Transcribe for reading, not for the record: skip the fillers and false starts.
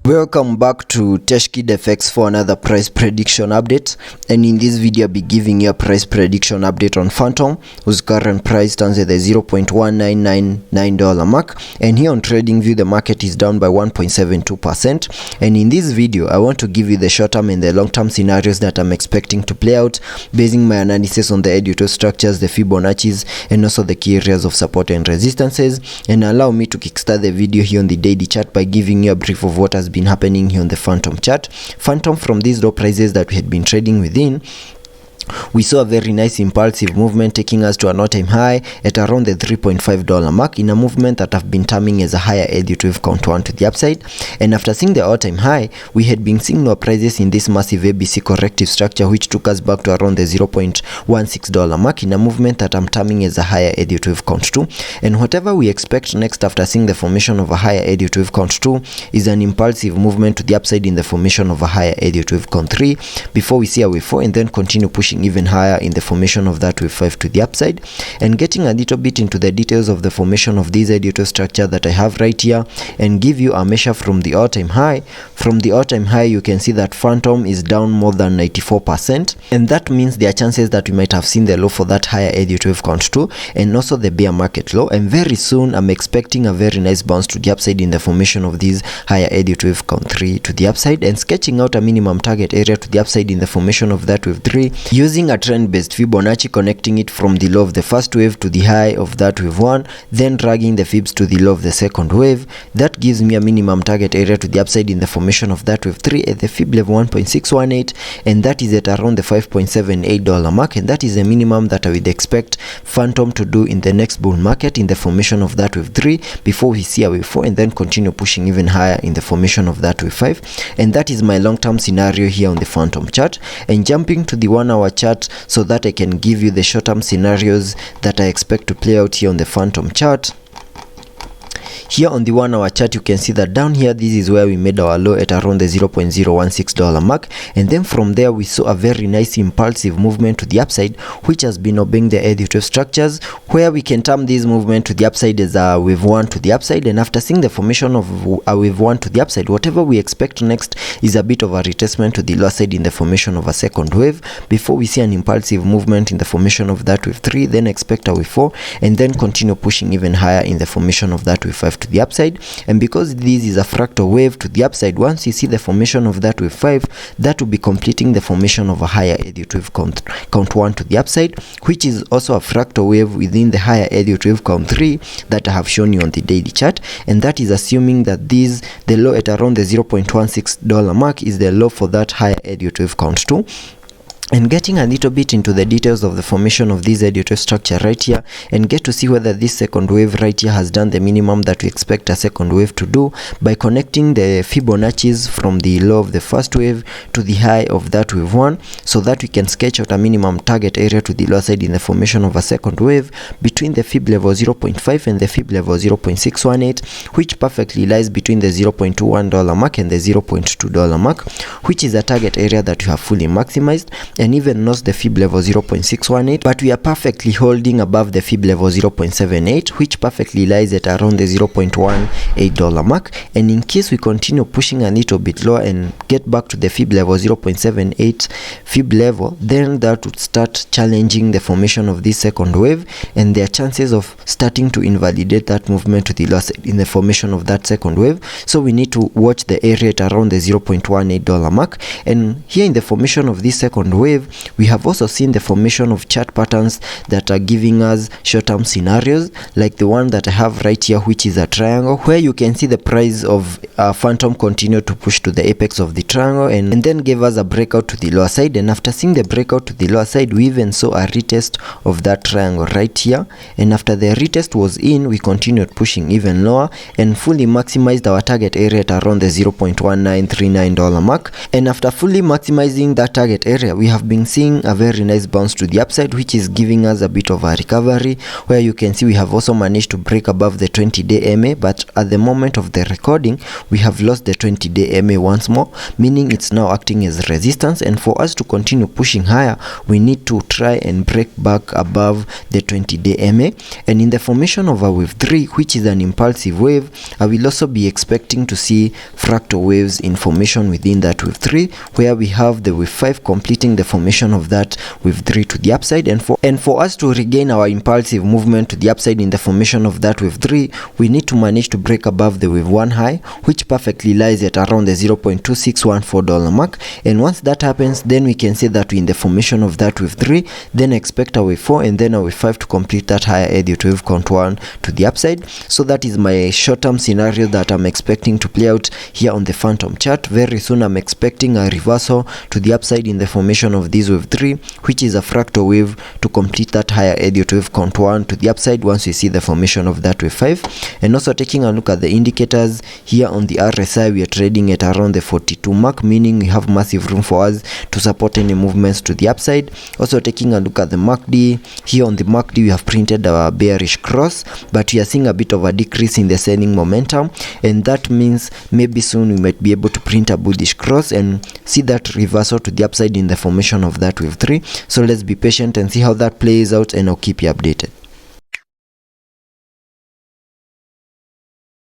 Welcome back to TechKidFX for another price prediction update, and in this video I'll be giving you a price prediction update on Fantom, whose current price stands at the $0.1999 mark, and here on TradingView the market is down by 1.72%. And in this video I want to give you the short-term and the long-term scenarios that I'm expecting to play out, basing my analysis on the editorial structures, the Fibonacci's, and also the key areas of support and resistances. And allow me to kickstart the video here on the daily chart by giving you a brief of what has been happening here on the Fantom chart. Fantom, from these low prices that we had been trading within, we saw a very nice impulsive movement taking us to an all-time high at around the $3.5 mark, in a movement that I've been terming as a higher Elliot wave count 1 to the upside. And after seeing the all-time high, we had been seeing lower prices in this massive ABC corrective structure, which took us back to around the $0.16 mark, in a movement that I'm terming as a higher Elliot wave count 2. And whatever we expect next after seeing the formation of a higher Elliot wave count 2 is an impulsive movement to the upside in the formation of a higher Elliot wave count 3, before we see a wave 4 and then continue pushing even higher in the formation of that wave 5 to the upside. And getting a little bit into the details of the formation of this editorial structure that I have right here, and give you a measure from the all-time high. From the all-time high, you can see that Fantom is down more than 94%, and that means there are chances that we might have seen the low for that higher Elliot wave count 2 and also the bear market low. And very soon I'm expecting a very nice bounce to the upside in the formation of this higher Elliot wave count 3 to the upside, and sketching out a minimum target area to the upside in the formation of that wave 3, using a trend-based Fibonacci, connecting it from the low of the first wave to the high of that wave 1, then dragging the fibs to the low of the second wave. That gives me a minimum target area to the upside in the formation of that wave 3 at the fib level 1.618, and that is at around the $5.78 mark, and that is a minimum that I would expect Fantom to do in the next bull market in the formation of that wave 3, before we see a wave 4 and then continue pushing even higher in the formation of that wave 5. And that is my long-term scenario here on the Fantom chart. And jumping to the 1 hour chart so that I can give you the short-term scenarios that I expect to play out here on the Fantom chart. Here on the 1 hour chart, you can see that down here, this is where we made our low at around the $0.016 mark, and then from there we saw a very nice impulsive movement to the upside, which has been obeying the Elliot wave structures, where we can term this movement to the upside as a wave 1 to the upside. And after seeing the formation of a wave 1 to the upside, whatever we expect next is a bit of a retracement to the lower side in the formation of a second wave, before we see an impulsive movement in the formation of that wave 3, then expect a wave 4 and then continue pushing even higher in the formation of that wave 5 to the upside. And because this is a fractal wave to the upside, once you see the formation of that wave 5, that will be completing the formation of a higher Elliot wave count 1 to the upside, which is also a fractal wave within the higher Elliot wave count 3 that I have shown you on the daily chart. And that is assuming that the low at around the $0.16 mark is the low for that higher Elliot wave count 2. And getting a little bit into the details of the formation of this editorial structure right here, and get to see whether this second wave right here has done the minimum that we expect a second wave to do, by connecting the Fibonacci's from the low of the first wave to the high of that wave 1, so that we can sketch out a minimum target area to the lower side in the formation of a second wave between the fib level 0.5 and the fib level 0.618, which perfectly lies between the $0.21 mark and the $0.2 mark, which is a target area that we have fully maximized, and even knows the fib level 0.618, but we are perfectly holding above the fib level 0.78, which perfectly lies at around the $0.18 mark. And in case we continue pushing a little bit lower and get back to the fib level 0.78 fib level, then that would start challenging the formation of this second wave, and there are chances of starting to invalidate that movement to the loss in the formation of that second wave. So we need to watch the area at around the $0.18 mark. And here in the formation of this second wave, we have also seen the formation of chart patterns that are giving us short-term scenarios, like the one that I have right here, which is a triangle, where you can see the price of Fantom continue to push to the apex of the triangle, and then gave us a breakout to the lower side. And after seeing the breakout to the lower side, we even saw a retest of that triangle right here, and after the retest was in, we continued pushing even lower and fully maximized our target area at around the $0.1939 mark. And after fully maximizing that target area, we have been seeing a very nice bounce to the upside, which is giving us a bit of a recovery, where you can see we have also managed to break above the 20-day MA, but at the moment of the recording we have lost the 20-day MA once more, meaning it's now acting as resistance, and for us to continue pushing higher we need to try and break back above the 20-day MA. And in the formation of a wave 3, which is an impulsive wave, I will also be expecting to see fractal waves in formation within that wave 3, where we have the wave 5 completing the formation of that wave 3 to the upside. And for us to regain our impulsive movement to the upside in the formation of that wave 3, we need to manage to break above the wave 1 high, which perfectly lies at around the $0.2614 mark. And once that happens, then we can say that we're in the formation of that wave 3, then expect a wave 4 and then a wave 5 to complete that higher Elliott wave count 1 to the upside. So that is my short-term scenario that I'm expecting to play out here on the Fantom chart. Very soon I'm expecting a reversal to the upside in the formation of this wave 3, which is a fractal wave, to complete that higher Elliott wave count 1 to the upside once we see the formation of that wave 5. And also taking a look at the indicators here on the RSI, we are trading at around the 42 mark, meaning we have massive room for us to support any movements to the upside. Also taking a look at the MACD, here on the MACD we have printed our bearish cross, but we are seeing a bit of a decrease in the selling momentum, and that means maybe soon we might be able to print a bullish cross and see that reversal to the upside in the formation of that wave 3. So let's be patient and see how that plays out, and I'll keep you updated.